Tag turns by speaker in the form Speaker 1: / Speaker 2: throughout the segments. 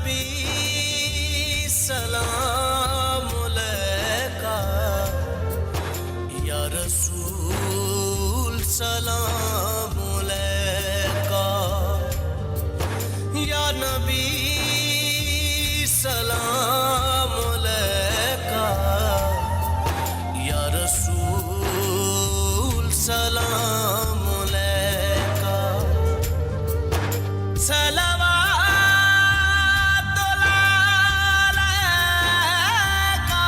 Speaker 1: नबी सलाम अलैका, या रसूल सलाम अलैका, या नबी सलाम अलैका, या रसूल सलाम अलैका। सलावतुल्लाह अलैका,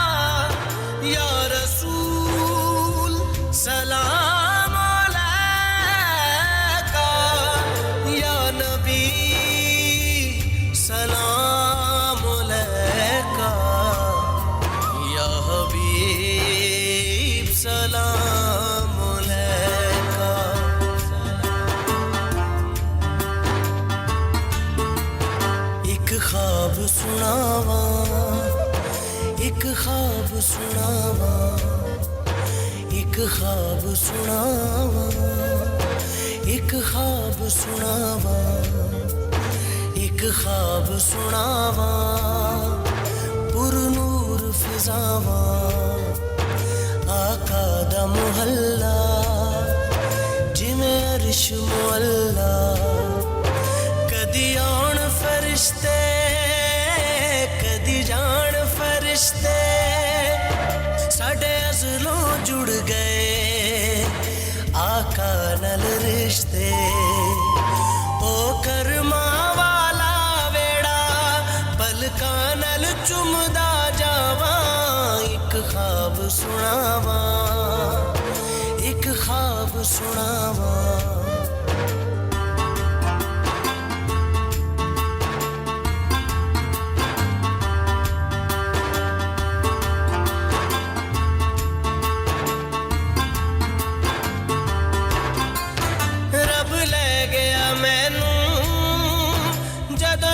Speaker 1: या रसूल सलाम अलैका, या नबी सलाम अलैका, या हबीब सलाम अलैका। एक ख्वाब सुनावा, एक ख्वाब सुनावा, एक ख्वाब सुनावा, एक ख्वाब सुनावा, एक ख्वाब सुनावा, पुरनूर फिजावा, आका दा मुहल्ला जिवें अरश मुअल्ला। कदी आउण फरिश्ते, कदी जान फरिश्ते, साडे अज़लों जुड़ गए आका नल रिश्ते। ओ करमा वाला वेड़ा पलकां नल चुमदा जावा, एक ख्वाब सुनावा, एक ख्वाब सुनावा।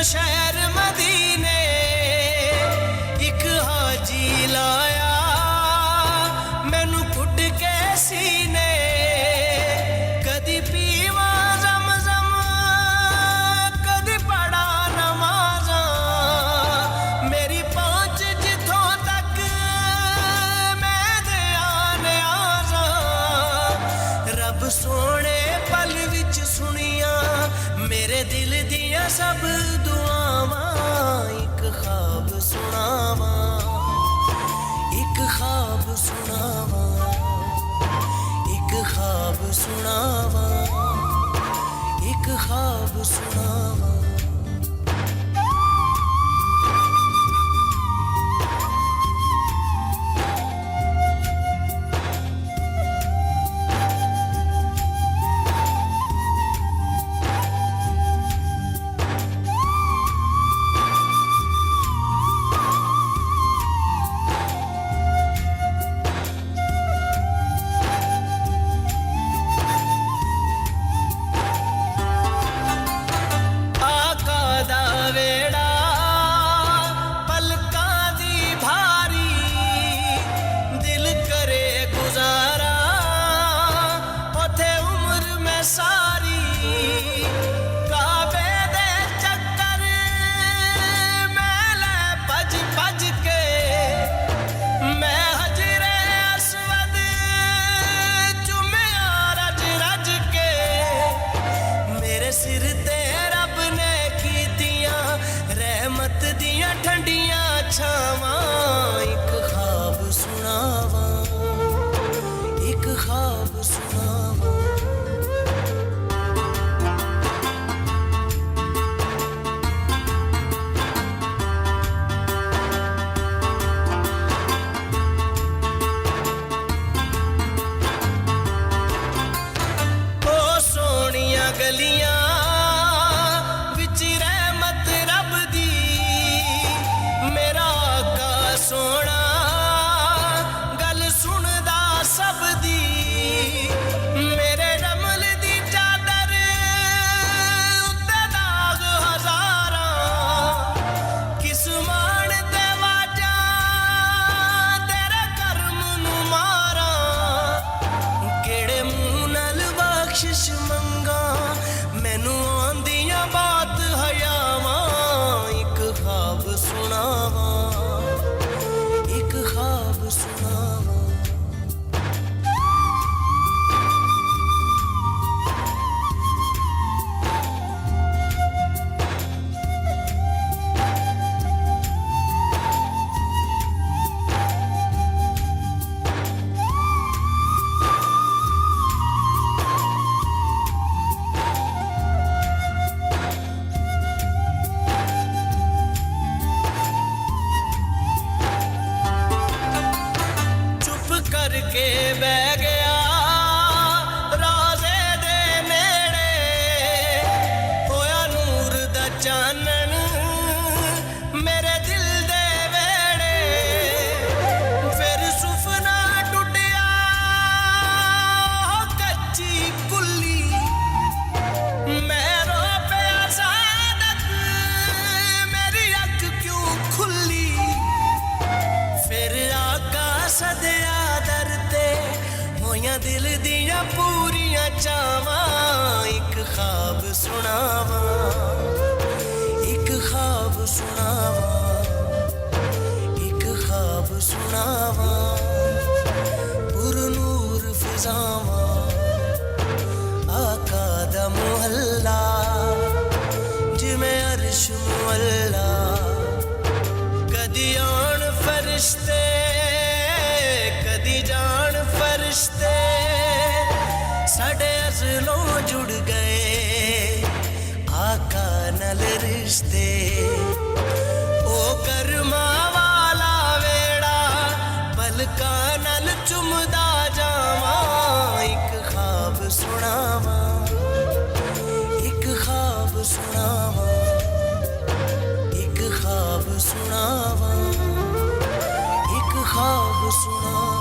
Speaker 1: शहर मदीने एक हाजी लाया, मैनू कुट के सीने। कदी पीवा ज़म-ज़म, कदी पढ़ा नमाज़ा, मेरी पहुँच जिथों तक मैं दिया न्याज़ा। रब सोने पल विच सुनिया मेरे दिल दिया सब दुआवां। एक ख्वाब सुनावा, एक ख्वाब सुनावा, एक ख्वाब सुनावा, एक ख्वाब सुनावा। सिर ते रब ने कीतियां रहमत दियां ठंडियां छावां। एक ख्वाब सुनावा, एक ख्वाब सुनावा। ओ सोनिया गलियां सोना गल सुनदा सब दी, मेरे रमल दी चादर उत्ते दाग हज़ारां। किस मान ते वाजा तेरे कर्म नू मारां, केड़े मुंह नाल बख्शिश मंगा मैनू आंदियां बात हयावां। एक ਕਰਕੇ ਬਹਿ ਗਿਆ ਰਾਜ਼ੇ ਦੇ ਨੇੜੇ ਹੋਇਆ ਨੂਰ ਦਾ ਚਾਨਣ ਮੇਰੇ ਦਿਲ ਦੇ ਵੇੜੇ ਫਿਰ ਸੁਪਨਾ ਟੁੱਟਿਆ ਕੱਚੀ ਕੁੱਲੀ ਮੈਂ ਰੋ ਪਿਆ ਸਾਦਤ ਮੇਰੀ ਅੱਖ ਕਿਉਂ ਖੁੱਲੀ ਫਿਰ ਆਕਾ ਸਦਿਆ ਦਰ ਤੇ ਹੋਈਆਂ ਦਿਲ ਦੀਆਂ ਪੂਰੀਆਂ ਚਾਵਾਂ ਇੱਕ ਖਾਬ ਸੁਣਾਵਾਂ ਇੱਕ ਖਾਬ ਸੁਣਾਵਾਂ ਇੱਕ ਖਾਬ ਸੁਣਾਵਾਂ ਪੁਰ ਨੂਰ ਫਿਜ਼ਾਵਾਂ ਆਕਾ ਦਾ ਮੁਹੱਲਾ ਜਿਵੇਂ ਅਰਸ਼ ਮੁਅੱਲਾ ਕਦੀ ਆਉਣ ਫਰਿਸ਼ਤੇ ਕਦੀ ਜਾਣ ਫਰਿਸ਼ਤੇ ਸਾਡੇ ਅਜ਼ਲੋਂ ਜੁੜ ਗਏ ਆਕਾ ਨਾਲ ਰਿਸ਼ਤੇ ਉਹ ਕਰਮਾਂ ਵਾਲਾ ਵੇੜਾ ਪਲਕਾਂ ਨਾਲ ਚੁੰਮਦਾ ਜਾਵਾਂ ਇੱਕ ਖਾਬ ਸੁਣਾਵਾਂ ਇੱਕ ਖਾਬ ਸੁਣਾਵਾਂ ਇੱਕ ਖਾਬ ਸੁਣਾਵਾਂ ਇੱਕ ਖਾਬ ਸੁਣਾਵਾਂ